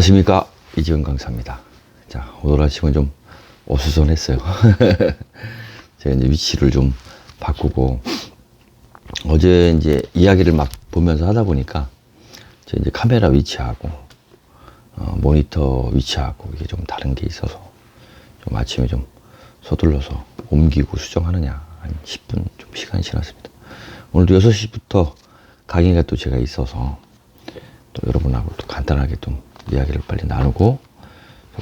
안녕하십니까, 이지은 강사입니다. 자, 오늘 아침은 좀 어수선했어요. 제가 이제 위치를 좀 바꾸고, 어제 이제 이야기를 막 보면서 하다 보니까, 제 이제 카메라 위치하고, 모니터 위치하고, 이게 좀 다른 게 있어서, 좀 아침에 좀 서둘러서 옮기고 수정하느냐, 한 10분 좀 시간이 지났습니다. 오늘도 6시부터 강의가 또 제가 있어서, 또 여러분하고 또 간단하게 좀 이야기를 빨리 나누고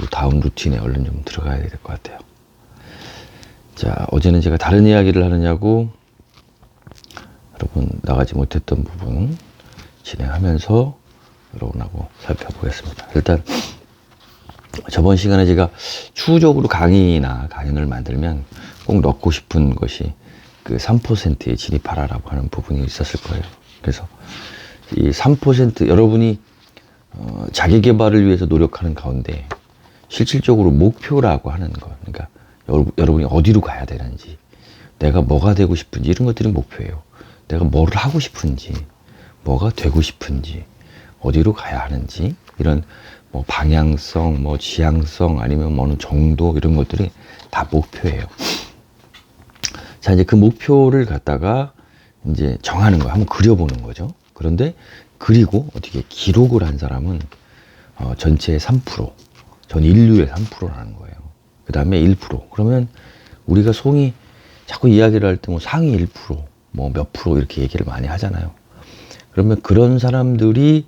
다음 루틴에 얼른 좀 들어가야 될 것 같아요. 자, 어제는 제가 다른 이야기를 하느냐고 여러분 나가지 못했던 부분 진행하면서 여러분하고 살펴보겠습니다. 일단 저번 시간에 제가 추후적으로 강의나 강연을 만들면 꼭 넣고 싶은 것이 그 3%에 진입하라라고 하는 부분이 있었을 거예요. 그래서 이 3% 여러분이 자기 개발을 위해서 노력하는 가운데 실질적으로 목표라고 하는 것, 그러니까 여러분이 어디로 가야 되는지, 내가 뭐가 되고 싶은지 이런 것들이 목표예요. 내가 뭐를 하고 싶은지, 뭐가 되고 싶은지, 어디로 가야 하는지 이런 뭐 방향성, 뭐 지향성 아니면 뭐 어느 정도 이런 것들이 다 목표예요. 자, 이제 그 목표를 갖다가 이제 정하는 거예요. 한번 그려보는 거죠. 그런데 그리고 어떻게 기록을 한 사람은 전체의 3%, 전 인류의 3%라는 거예요. 그 다음에 1%. 그러면 우리가 송이 자꾸 이야기를 할 때 뭐 상위 1%, 뭐 몇 프로 이렇게 얘기를 많이 하잖아요. 그러면 그런 사람들이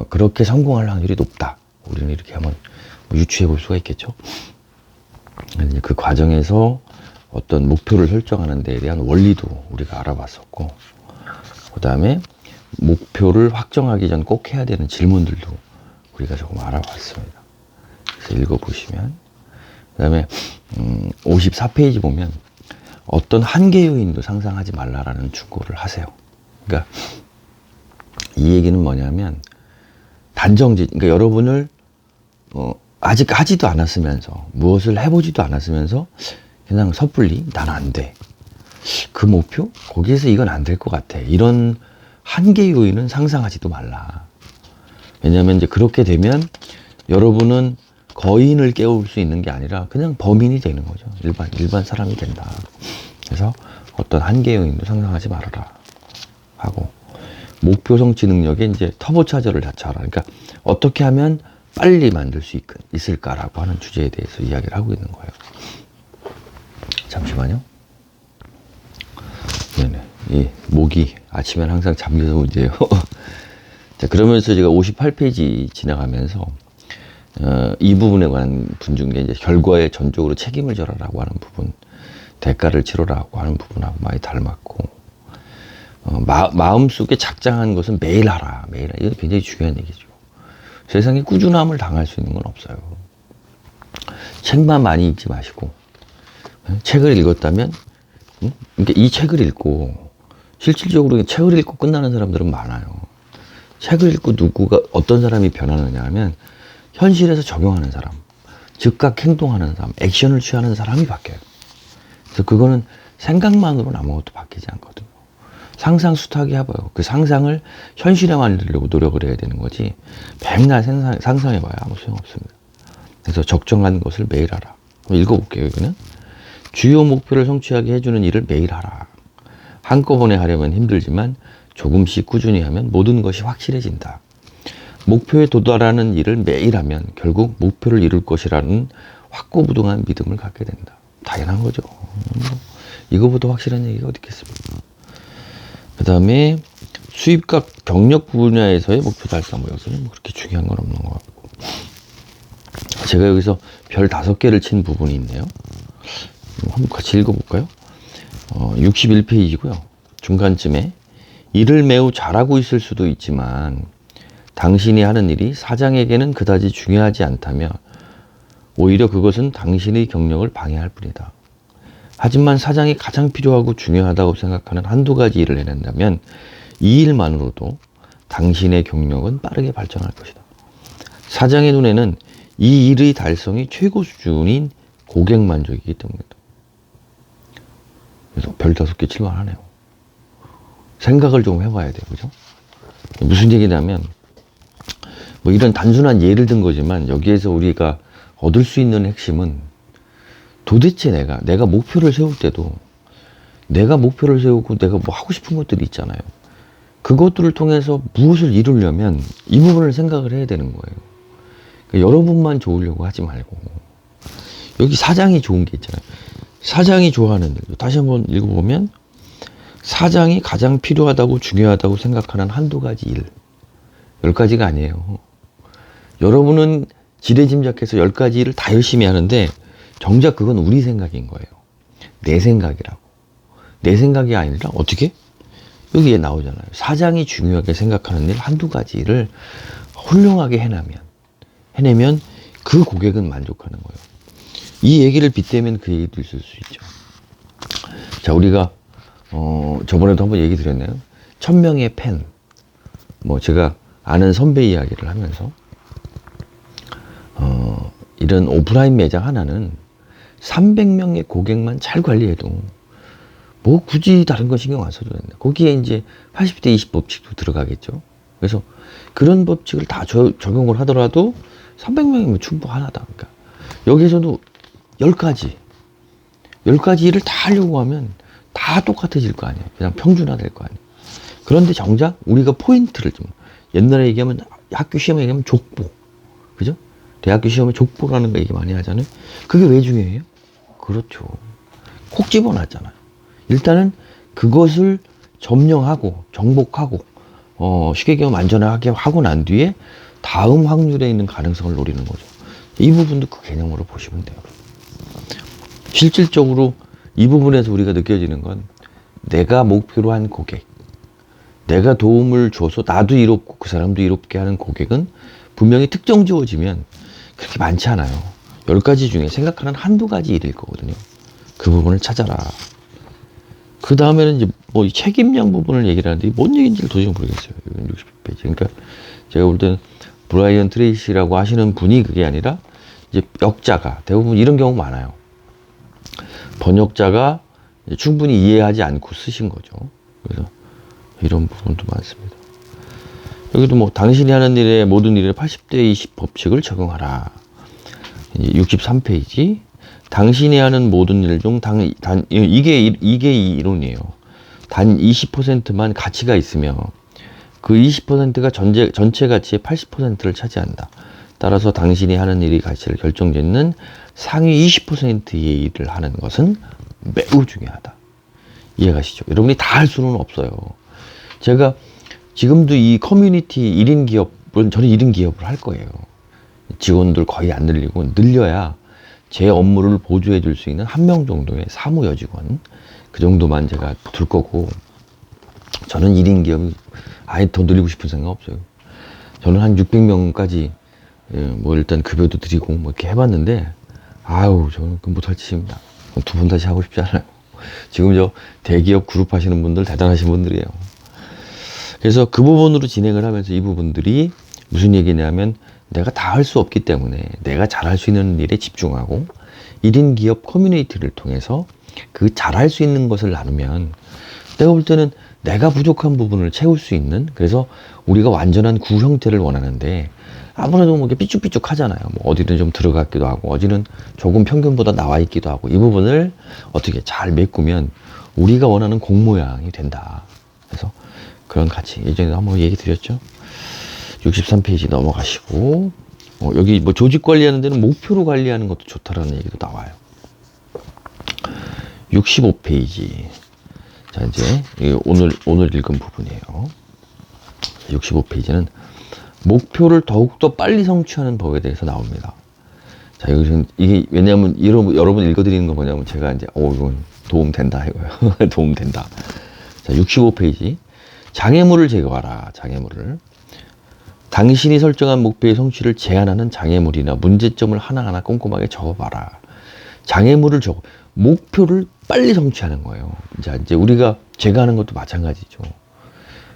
그렇게 성공할 확률이 높다. 우리는 이렇게 한번 유추해 볼 수가 있겠죠. 그 과정에서 어떤 목표를 설정하는 데에 대한 원리도 우리가 알아봤었고, 그 다음에 목표를 확정하기 전 꼭 해야 되는 질문들도 우리가 조금 알아봤습니다. 그래서 읽어보시면, 그 다음에 54페이지 보면 어떤 한계 요인도 상상하지 말라라는 충고를 하세요. 그러니까 이 얘기는 뭐냐면 단정지, 그러니까 여러분을 아직 하지도 않았으면서 무엇을 해보지도 않았으면서 그냥 섣불리 난 안 돼. 그 목표? 거기에서 이건 안 될 것 같아. 이런 한계 요인은 상상하지도 말라. 왜냐하면 이제 그렇게 되면 여러분은 거인을 깨울 수 있는 게 아니라 그냥 범인이 되는 거죠. 일반 사람이 된다. 그래서 어떤 한계 요인도 상상하지 말아라 하고, 목표 성취 능력에 이제 터보 차저를 자처하라. 그러니까 어떻게 하면 빨리 만들 수 있을까라고 하는 주제에 대해서 이야기를 하고 있는 거예요. 잠시만요. 네네. 이 목이 아침엔 항상 잠겨서 문제예요. 자, 그러면서 제가 58페이지 지나가면서 이 부분에 관한 분 중에 이제 결과에 전적으로 책임을 져라라고 하는 부분, 대가를 치러라고 하는 부분하고 많이 닮았고, 마음속에 작정한 것은 매일 하라, 매일 하라. 이거 굉장히 중요한 얘기죠. 세상에 꾸준함을 당할 수 있는 건 없어요. 책만 많이 읽지 마시고, 책을 읽었다면, 그러니까 이 책을 읽고 실질적으로 책을 읽고 끝나는 사람들은 많아요. 책을 읽고 어떤 사람이 변하느냐 하면 현실에서 적용하는 사람, 즉각 행동하는 사람, 액션을 취하는 사람이 바뀌어요. 그래서 그거는 생각만으로는 아무것도 바뀌지 않거든요. 상상 수탁이 해봐요. 그 상상을 현실에 만들려고 노력을 해야 되는 거지, 맨날 상상해봐야 아무 소용없습니다. 그래서 적정한 것을 매일 하라. 읽어볼게요. 여기는 주요 목표를 성취하게 해주는 일을 매일 하라. 한꺼번에 하려면 힘들지만 조금씩 꾸준히 하면 모든 것이 확실해진다. 목표에 도달하는 일을 매일 하면 결국 목표를 이룰 것이라는 확고부동한 믿음을 갖게 된다. 당연한 거죠. 이거보다 확실한 얘기가 어디 있겠습니까? 그 다음에 수입과 경력 분야에서의 목표 달성, 여기서는 그렇게 중요한 건 없는 것 같고, 제가 여기서 별 5개를 친 부분이 있네요. 한번 같이 읽어볼까요? 61페이지고요. 중간쯤에 일을 매우 잘하고 있을 수도 있지만 당신이 하는 일이 사장에게는 그다지 중요하지 않다며 오히려 그것은 당신의 경력을 방해할 뿐이다. 하지만 사장이 가장 필요하고 중요하다고 생각하는 한두 가지 일을 해낸다면 이 일만으로도 당신의 경력은 빠르게 발전할 것이다. 사장의 눈에는 이 일의 달성이 최고 수준인 고객 만족이기 때문이다. 그래서 별 5개 칠만하네요. 생각을 좀 해봐야 돼요. 그죠? 무슨 얘기냐면 뭐 이런 단순한 예를 든 거지만 여기에서 우리가 얻을 수 있는 핵심은 도대체 내가 목표를 세울 때도 내가 목표를 세우고 내가 뭐 하고 싶은 것들이 있잖아요. 그것들을 통해서 무엇을 이루려면 이 부분을 생각을 해야 되는 거예요. 그러니까 여러분만 좋으려고 하지 말고 여기 사장이 좋은 게 있잖아요. 사장이 좋아하는 일. 다시 한번 읽어보면 사장이 가장 필요하다고 중요하다고 생각하는 한두 가지 일. 10가지가 아니에요. 여러분은 지레짐작해서 10가지 일을 다 열심히 하는데 정작 그건 우리 생각인 거예요. 내 생각이라고. 내 생각이 아니라 어떻게? 여기에 나오잖아요. 사장이 중요하게 생각하는 일 한두 가지 일을 훌륭하게 해내면 그 고객은 만족하는 거예요. 이 얘기를 빗대면 그 얘기도 있을 수 있죠. 자, 우리가 저번에도 한번 얘기 드렸나요? 1000명의 팬. 뭐 제가 아는 선배 이야기를 하면서 이런 오프라인 매장 하나는 300명의 고객만 잘 관리해도 뭐 굳이 다른 거 신경 안 써도 된다. 거기에 이제 80대 20 법칙도 들어가겠죠. 그래서 그런 법칙을 다 적용을 하더라도 300명이면 충분하다. 그러니까 여기서도 10가지 일을 다 하려고 하면 다 똑같아질 거 아니에요. 그냥 평준화 될 거 아니에요. 그런데 정작 우리가 포인트를 좀, 옛날에 얘기하면 학교 시험에 얘기하면 족보. 그죠? 대학교 시험에 족보라는 거 얘기 많이 하잖아요. 그게 왜 중요해요? 그렇죠. 콕 집어놨잖아요. 일단은 그것을 점령하고 정복하고 쉽게 얘기하면 안전하게 하고 난 뒤에 다음 확률에 있는 가능성을 노리는 거죠. 이 부분도 그 개념으로 보시면 돼요. 실질적으로 이 부분에서 우리가 느껴지는 건 내가 목표로 한 고객, 내가 도움을 줘서 나도 이롭고 그 사람도 이롭게 하는 고객은 분명히 특정 지어지면 그렇게 많지 않아요. 10가지 중에 생각하는 한두 가지 일일 거거든요. 그 부분을 찾아라. 그 다음에는 이제 뭐 책임량 부분을 얘기를 하는데 뭔 얘기인지 도저히 모르겠어요. 60페이지. 그러니까 제가 볼 때는 브라이언 트레이시라고 하시는 분이 그게 아니라 이제 역자가 대부분 이런 경우 많아요. 번역자가 충분히 이해하지 않고 쓰신 거죠. 그래서 이런 부분도 많습니다. 여기도 뭐 당신이 하는 일의 모든 일에 80대 20 법칙을 적용하라. 이제 63페이지. 당신이 하는 모든 일 중 이게 이론이에요. 단 20%만 가치가 있으며 그 20%가 전체 가치의 80%를 차지한다. 따라서 당신이 하는 일이 가치를 결정짓는 상위 20%의 일을 하는 것은 매우 중요하다. 이해가시죠? 여러분이 다 할 수는 없어요. 제가 지금도 이 커뮤니티 1인 기업은 저는 1인 기업을 할 거예요. 직원들 거의 안 늘리고 늘려야 제 업무를 보조해 줄 수 있는 1명 정도의 사무 여직원 그 정도만 제가 둘 거고 저는 1인 기업이 아예 더 늘리고 싶은 생각 없어요. 저는 한 600명까지 뭐 일단 급여도 드리고 뭐 이렇게 해봤는데 아우 저는 그 못할 짓입니다. 2번 다시 하고 싶지 않아요. 지금 저 대기업 그룹 하시는 분들 대단하신 분들이에요. 그래서 그 부분으로 진행을 하면서 이 부분들이 무슨 얘기냐면 내가 다 할 수 없기 때문에 내가 잘할 수 있는 일에 집중하고 1인 기업 커뮤니티를 통해서 그 잘할 수 있는 것을 나누면 내가 볼 때는 내가 부족한 부분을 채울 수 있는 그래서 우리가 완전한 구 형태를 원하는데 아무래도 뭐 이렇게 삐쭉삐쭉 하잖아요. 뭐 어디는 좀 들어갔기도 하고 어디는 조금 평균보다 나와 있기도 하고 이 부분을 어떻게 잘 메꾸면 우리가 원하는 공 모양이 된다. 그래서 그런 가치 예전에도 한번 얘기 드렸죠. 63페이지 넘어가시고 여기 뭐 조직 관리하는 데는 목표로 관리하는 것도 좋다라는 얘기도 나와요. 65페이지. 자, 이제 오늘 읽은 부분이에요. 65페이지는 목표를 더욱더 빨리 성취하는 법에 대해서 나옵니다. 자, 여기서는 이게 왜냐하면 여러분 읽어드리는 거 뭐냐면 제가 이제 이건 도움 된다 이거요. 도움 된다. 자, 65페이지. 장애물을 제거하라. 장애물을. 당신이 설정한 목표의 성취를 제한하는 장애물이나 문제점을 하나하나 꼼꼼하게 적어봐라. 장애물을 목표를 빨리 성취하는 거예요. 자, 이제 제가 하는 것도 마찬가지죠.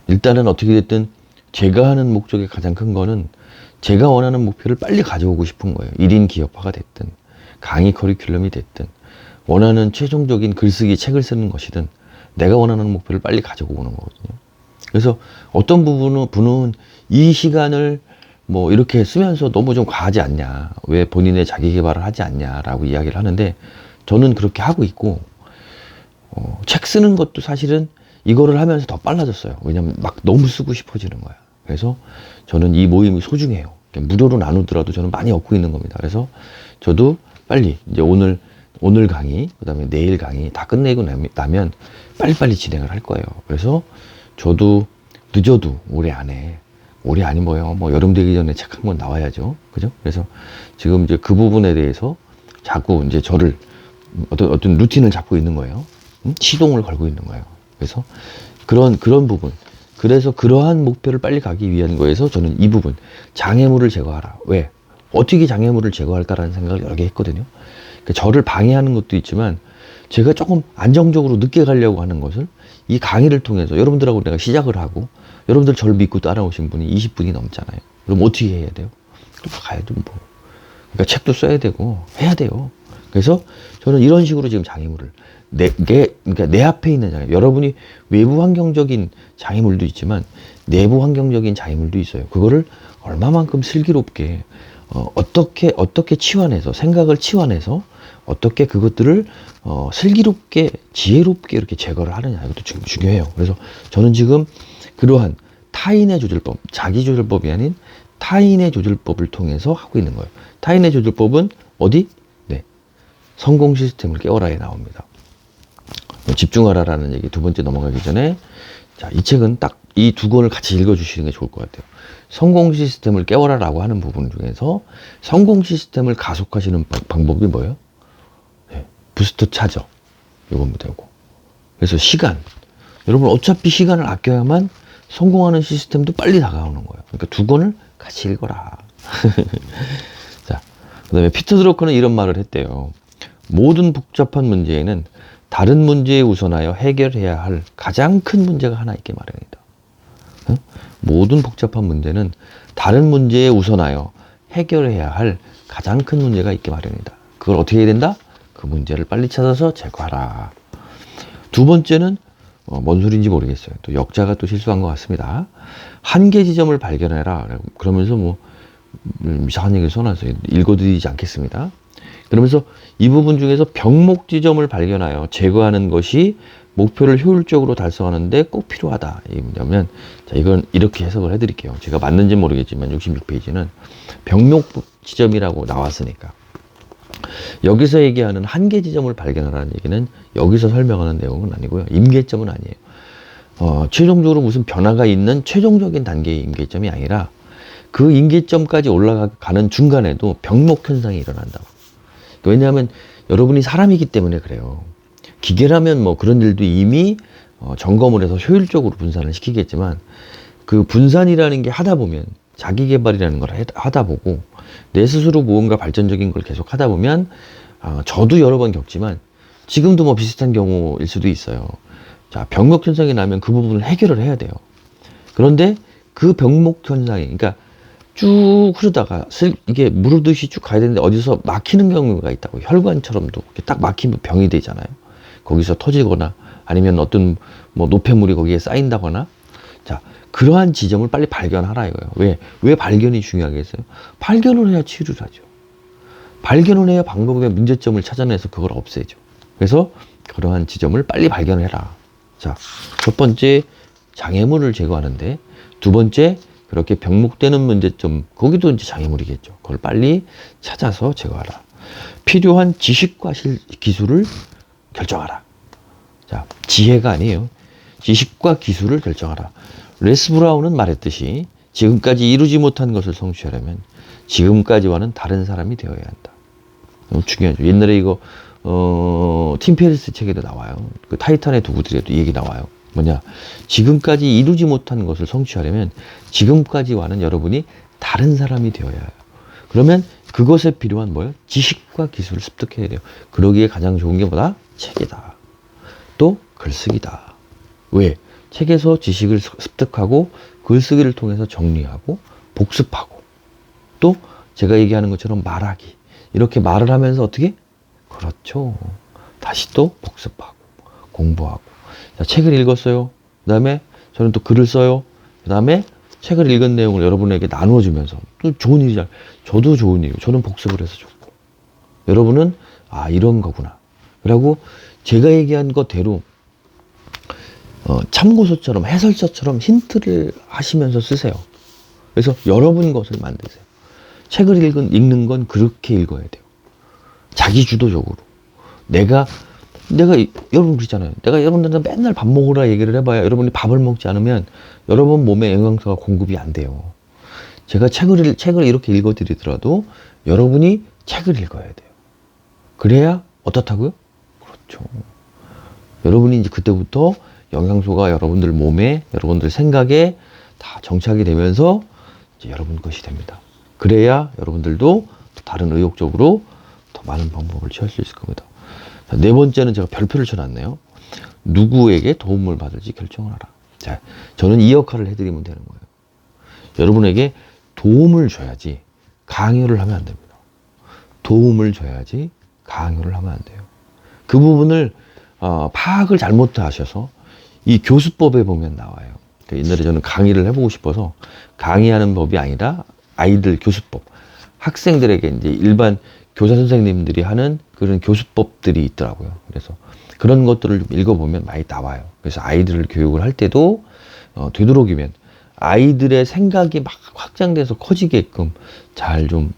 일단은 어떻게 됐든 제가 하는 목적의 가장 큰 거는 제가 원하는 목표를 빨리 가져오고 싶은 거예요. 1인 기업화가 됐든, 강의 커리큘럼이 됐든, 원하는 최종적인 글쓰기 책을 쓰는 것이든, 내가 원하는 목표를 빨리 가져오는 거거든요. 그래서 어떤 분은 이 시간을 뭐 이렇게 쓰면서 너무 좀 과하지 않냐, 왜 본인의 자기 개발을 하지 않냐라고 이야기를 하는데, 저는 그렇게 하고 있고, 책 쓰는 것도 사실은 이거를 하면서 더 빨라졌어요. 왜냐면 막 너무 쓰고 싶어지는 거야. 그래서 저는 이 모임이 소중해요. 무료로 나누더라도 저는 많이 얻고 있는 겁니다. 그래서 저도 빨리 이제 오늘 강의, 그 다음에 내일 강의 다 끝내고 나면 빨리빨리 진행을 할 거예요. 그래서 저도 늦어도 올해 안이 뭐예요? 뭐 여름 되기 전에 책 한 권 나와야죠. 그죠? 그래서 지금 이제 그 부분에 대해서 자꾸 이제 저를 어떤 루틴을 잡고 있는 거예요. 시동을 걸고 있는 거예요. 그래서 그런 부분. 그래서 그러한 목표를 빨리 가기 위한 거에서 저는 이 부분, 장애물을 제거하라. 왜? 어떻게 장애물을 제거할까라는 생각을 여러 개 했거든요. 그러니까 저를 방해하는 것도 있지만, 제가 조금 안정적으로 늦게 가려고 하는 것을 이 강의를 통해서 여러분들하고 내가 시작을 하고, 여러분들 저를 믿고 따라오신 분이 20분이 넘잖아요. 그럼 어떻게 해야 돼요? 또 가야죠, 뭐. 그러니까 책도 써야 되고, 해야 돼요. 그래서 저는 이런 식으로 지금 장애물을, 그러니까 내 앞에 있는 장애, 여러분이 외부 환경적인 장애물도 있지만 내부 환경적인 장애물도 있어요. 그거를 얼마만큼 슬기롭게 어떻게 치환해서, 생각을 치환해서 어떻게 그것들을 슬기롭게 지혜롭게 이렇게 제거를 하느냐, 이것도 중요해요. 그래서 저는 지금 그러한 타인의 조절법, 자기 조절법이 아닌 타인의 조절법을 통해서 하고 있는 거예요. 타인의 조절법은 어디? 네, 성공 시스템을 깨워라에 나옵니다. 집중하라라는 얘기 두 번째 넘어가기 전에, 자, 이 책은 딱 이 두 권을 같이 읽어주시는 게 좋을 것 같아요. 성공 시스템을 깨워라라고 하는 부분 중에서 성공 시스템을 가속하시는 방법이 뭐예요? 네, 부스터 차저. 요겁니다, 요거. 그래서 시간. 여러분, 어차피 시간을 아껴야만 성공하는 시스템도 빨리 다가오는 거예요. 그러니까 두 권을 같이 읽어라. 자, 그 다음에 피터 드러커는 이런 말을 했대요. 모든 복잡한 문제에는 다른 문제에 우선하여 해결해야 할 가장 큰 문제가 하나 있게 마련이다. 응? 모든 복잡한 문제는 다른 문제에 우선하여 해결해야 할 가장 큰 문제가 있게 마련이다. 그걸 어떻게 해야 된다? 그 문제를 빨리 찾아서 제거하라. 두 번째는 뭔 소리인지 모르겠어요. 또 역자가 또 실수한 것 같습니다. 한계 지점을 발견해라. 그러면서 뭐 이상한 얘기를 써놨어요. 읽어드리지 않겠습니다. 그러면서 이 부분 중에서 병목 지점을 발견하여 제거하는 것이 목표를 효율적으로 달성하는데 꼭 필요하다. 이 뭐냐면, 자, 이건 이렇게 해석을 해드릴게요. 제가 맞는지 모르겠지만 66페이지는 병목 지점이라고 나왔으니까, 여기서 얘기하는 한계 지점을 발견하라는 얘기는 여기서 설명하는 내용은 아니고요. 임계점은 아니에요. 최종적으로 무슨 변화가 있는 최종적인 단계의 임계점이 아니라 그 임계점까지 올라가는 중간에도 병목 현상이 일어난다고. 왜냐하면 여러분이 사람이기 때문에 그래요. 기계라면 뭐 그런 일도 이미 점검을 해서 효율적으로 분산을 시키겠지만, 그 분산이라는 게 하다 보면, 자기 개발이라는 걸 하다 보고 내 스스로 무언가 발전적인 걸 계속 하다 보면, 저도 여러 번 겪지만 지금도 뭐 비슷한 경우일 수도 있어요. 자, 병목 현상이 나면 그 부분을 해결을 해야 돼요. 그런데 그 병목 현상이, 그러니까 쭉 흐르다가 이게 무르듯이 쭉 가야 되는데 어디서 막히는 경우가 있다고. 혈관처럼도 딱 막히면 병이 되잖아요. 거기서 터지거나 아니면 어떤 뭐 노폐물이 거기에 쌓인다거나. 자, 그러한 지점을 빨리 발견하라 이거예요. 왜 발견이 중요하겠어요? 발견을 해야 치유를 하죠. 발견을 해야 방법의 문제점을 찾아내서 그걸 없애죠. 그래서 그러한 지점을 빨리 발견해라. 자, 첫 번째 장애물을 제거하는데, 두 번째 그렇게 병목되는 문제점, 거기도 이제 장애물이겠죠. 그걸 빨리 찾아서 제거하라. 필요한 지식과 기술을 결정하라. 자, 지혜가 아니에요. 지식과 기술을 결정하라. 레스 브라운은 말했듯이 지금까지 이루지 못한 것을 성취하려면 지금까지와는 다른 사람이 되어야 한다. 너무 중요하죠. 옛날에 이거 팀 페리스 책에도 나와요. 그 타이탄의 도구들에도 얘기 나와요. 뭐냐, 지금까지 이루지 못한 것을 성취하려면 지금까지와는 여러분이 다른 사람이 되어야 해요. 그러면 그것에 필요한 뭐예요? 지식과 기술을 습득해야 돼요. 그러기에 가장 좋은 게 뭐다? 책이다. 또 글쓰기다. 왜? 책에서 지식을 습득하고 글쓰기를 통해서 정리하고 복습하고, 또 제가 얘기하는 것처럼 말하기. 이렇게 말을 하면서 어떻게? 그렇죠. 다시 또 복습하고 공부하고. 자, 책을 읽었어요. 그 다음에 저는 또 글을 써요. 그 다음에 책을 읽은 내용을 여러분에게 나누어주면서 또 좋은 일이잖아요. 저도 좋은 일이에요. 저는 복습을 해서 좋고. 여러분은 아 이런 거구나. 그리고 제가 얘기한 것대로 참고서처럼 해설서처럼 힌트를 하시면서 쓰세요. 그래서 여러분 것을 만드세요. 책을 읽는 건 그렇게 읽어야 돼요. 자기 주도적으로. 내가 여러분 그러잖아요. 내가 여러분들한테 맨날 밥 먹으라 얘기를 해봐야 여러분이 밥을 먹지 않으면 여러분 몸에 영양소가 공급이 안 돼요. 제가 책을 이렇게 읽어드리더라도 여러분이 책을 읽어야 돼요. 그래야 어떻다고요? 그렇죠. 여러분이 이제 그때부터 영양소가 여러분들 몸에, 여러분들 생각에 다 정착이 되면서 이제 여러분 것이 됩니다. 그래야 여러분들도 다른 의욕적으로 더 많은 방법을 취할 수 있을 겁니다. 자, 네 번째는 제가 별표를 쳐놨네요. 누구에게 도움을 받을지 결정을 하라. 자, 저는 이 역할을 해드리면 되는 거예요. 여러분에게 도움을 줘야지 강요를 하면 안 됩니다. 도움을 줘야지 강요를 하면 안 돼요. 그 부분을 파악을 잘못 하셔서 이 교수법에 보면 나와요. 옛날에 저는 강의를 해보고 싶어서 강의하는 법이 아니라 아이들 교수법, 학생들에게 이제 일반 교사 선생님들이 하는 그런 교수법들이 있더라고요. 그래서 그런 것들을 좀 읽어보면 많이 나와요. 그래서 아이들을 교육을 할 때도 되도록이면 아이들의 생각이 막 확장돼서 커지게끔 잘 좀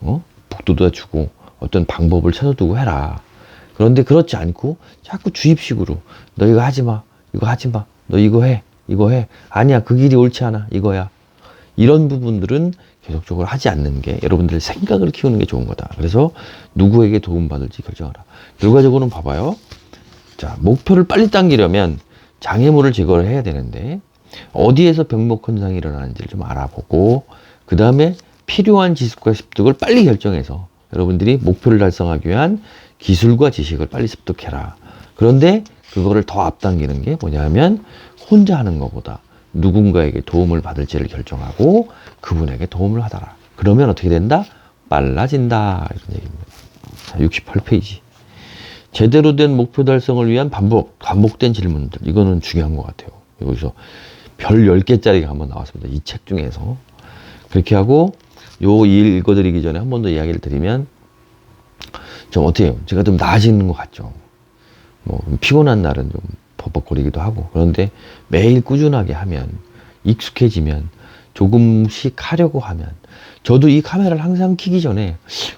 북돋아주고 어떤 방법을 찾아두고 해라. 그런데 그렇지 않고 자꾸 주입식으로 너 이거 하지 마, 이거 하지 마, 너 이거 해, 이거 해. 아니야, 그 길이 옳지 않아, 이거야. 이런 부분들은 계속적으로 하지 않는 게 여러분들의 생각을 키우는 게 좋은 거다. 그래서 누구에게 도움받을지 결정하라. 결과적으로는 봐봐요. 자, 목표를 빨리 당기려면 장애물을 제거를 해야 되는데 어디에서 병목 현상이 일어나는지를 좀 알아보고 그 다음에 필요한 지식과 습득을 빨리 결정해서 여러분들이 목표를 달성하기 위한 기술과 지식을 빨리 습득해라. 그런데 그거를 더 앞당기는 게 뭐냐면 혼자 하는 것보다 누군가에게 도움을 받을지를 결정하고 그분에게 도움을 하더라. 그러면 어떻게 된다? 빨라진다. 이런 얘기입니다. 자, 68페이지. 제대로 된 목표 달성을 위한 반복된 질문들. 이거는 중요한 것 같아요. 여기서 별 10개짜리가 한번 나왔습니다. 이 책 중에서. 그렇게 하고 요 읽어드리기 전에 한 번 더 이야기를 드리면 좀 어때요? 제가 좀 나아지는 것 같죠? 뭐 피곤한 날은 좀 버벅거리기도 하고 그런데 매일 꾸준하게 하면 익숙해지면 조금씩 하려고 하면 저도 이 카메라를 항상 켜기 전에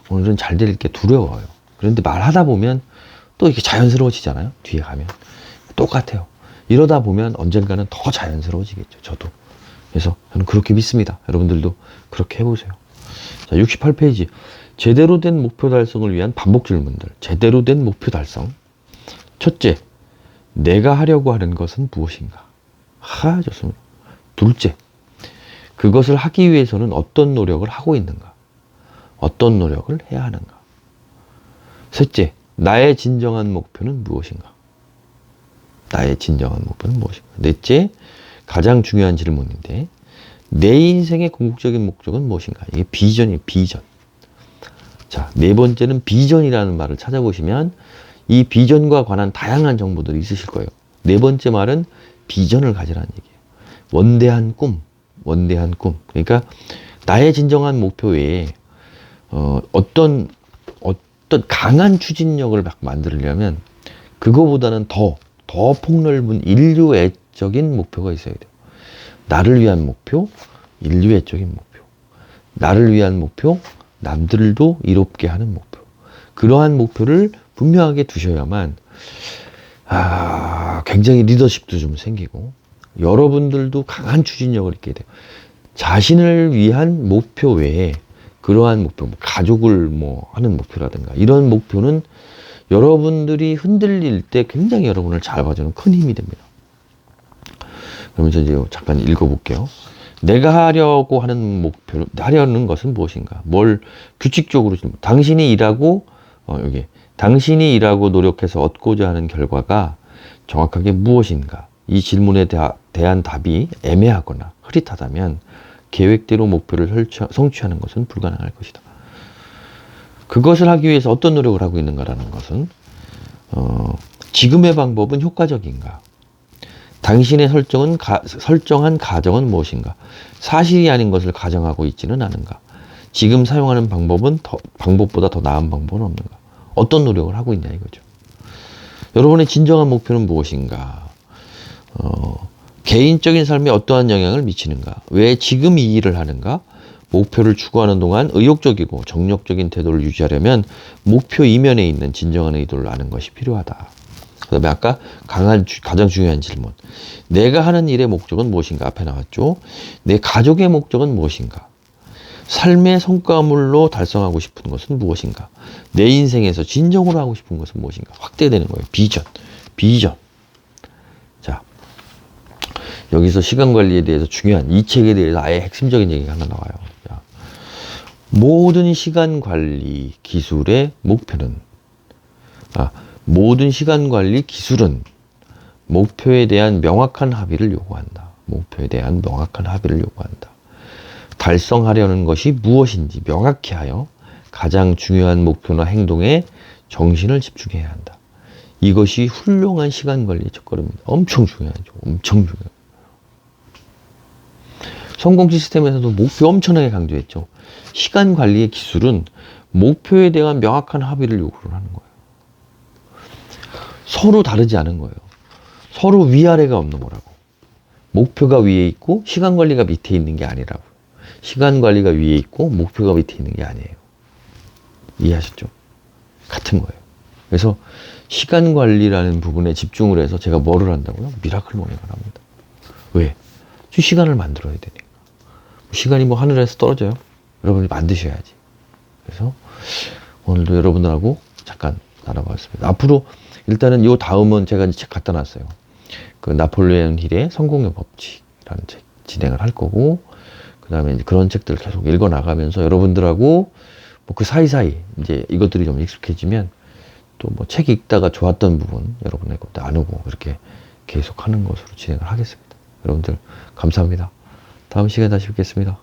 오늘은 잘 될 게 두려워요. 그런데 말하다 보면 또 이렇게 자연스러워지잖아요. 뒤에 가면 똑같아요. 이러다 보면 언젠가는 더 자연스러워지겠죠. 저도. 그래서 저는 그렇게 믿습니다. 여러분들도 그렇게 해보세요. 자, 68페이지. 제대로 된 목표 달성을 위한 반복 질문들. 제대로 된 목표 달성. 첫째, 내가 하려고 하는 것은 무엇인가? 좋습니다. 둘째, 그것을 하기 위해서는 어떤 노력을 하고 있는가? 어떤 노력을 해야 하는가? 셋째, 나의 진정한 목표는 무엇인가? 나의 진정한 목표는 무엇인가? 넷째, 가장 중요한 질문인데 내 인생의 궁극적인 목적은 무엇인가? 이게 비전이에요. 비전. 자, 네 번째는 비전이라는 말을 찾아보시면 이 비전과 관한 다양한 정보들이 있으실 거예요. 네 번째 말은 비전을 가지라는 얘기예요. 원대한 꿈, 원대한 꿈. 그러니까 나의 진정한 목표 외에 어떤 강한 추진력을 막 만들려면 그거보다는 더 폭넓은 인류애적인 목표가 있어야 돼요. 나를 위한 목표, 인류애적인 목표. 나를 위한 목표, 남들도 이롭게 하는 목표. 그러한 목표를 분명하게 두셔야만 굉장히 리더십도 좀 생기고 여러분들도 강한 추진력을 있게 돼요. 자신을 위한 목표 외에 그러한 목표, 가족을 하는 목표라든가 이런 목표는 여러분들이 흔들릴 때 굉장히 여러분을 잘 봐주는 큰 힘이 됩니다. 그러면서 이제 잠깐 읽어볼게요. 내가 하려고 하는 목표, 하려는 것은 무엇인가? 뭘 규칙적으로 당신이 일하고 당신이 일하고 노력해서 얻고자 하는 결과가 정확하게 무엇인가? 이 질문에 대한 답이 애매하거나 흐릿하다면 계획대로 목표를 성취하는 것은 불가능할 것이다. 그것을 하기 위해서 어떤 노력을 하고 있는가라는 것은 지금의 방법은 효과적인가? 당신의 설정한 가정은 무엇인가? 사실이 아닌 것을 가정하고 있지는 않은가? 지금 사용하는 방법보다 더 나은 방법은 없는가? 어떤 노력을 하고 있냐 이거죠. 여러분의 진정한 목표는 무엇인가? 개인적인 삶에 어떠한 영향을 미치는가? 왜 지금 이 일을 하는가? 목표를 추구하는 동안 의욕적이고 정력적인 태도를 유지하려면 목표 이면에 있는 진정한 의도를 아는 것이 필요하다. 그 다음에 아까 가장 중요한 질문. 내가 하는 일의 목적은 무엇인가? 앞에 나왔죠. 내 가족의 목적은 무엇인가? 삶의 성과물로 달성하고 싶은 것은 무엇인가? 내 인생에서 진정으로 하고 싶은 것은 무엇인가? 확대되는 거예요. 비전. 자, 여기서 시간 관리에 대해서 중요한 이 책에 대해서 아예 핵심적인 얘기가 하나 나와요. 자, 모든 시간 관리 기술의 목표는 모든 시간 관리 기술은 목표에 대한 명확한 합의를 요구한다. 목표에 대한 명확한 합의를 요구한다. 달성하려는 것이 무엇인지 명확히 하여 가장 중요한 목표나 행동에 정신을 집중해야 한다. 이것이 훌륭한 시간 관리의 첫걸음입니다. 엄청 중요하죠. 엄청 중요해요. 성공 시스템에서도 목표 엄청나게 강조했죠. 시간 관리의 기술은 목표에 대한 명확한 합의를 요구를 하는 거예요. 서로 다르지 않은 거예요. 서로 위아래가 없는 거라고. 목표가 위에 있고 시간 관리가 밑에 있는 게 아니라고. 시간 관리가 위에 있고 목표가 밑에 있는 게 아니에요. 이해하셨죠? 같은 거예요. 그래서 시간 관리라는 부분에 집중을 해서 제가 뭐를 한다고요? 미라클 모닝을 합니다. 왜? 시간을 만들어야 되니까. 시간이 뭐 하늘에서 떨어져요? 여러분이 만드셔야지. 그래서 오늘도 여러분들하고 잠깐 나눠봤습니다. 앞으로 일단은 요 다음은 제가 이제 책 갖다 놨어요. 그 나폴레옹 힐의 성공의 법칙이라는 책 진행을 할 거고, 그 다음에 이제 그런 책들을 계속 읽어 나가면서 여러분들하고 뭐 그 사이사이 이제 이것들이 좀 익숙해지면 또 뭐 책 읽다가 좋았던 부분 여러분의 것도 나누고 이렇게 계속 하는 것으로 진행을 하겠습니다. 여러분들 감사합니다. 다음 시간에 다시 뵙겠습니다.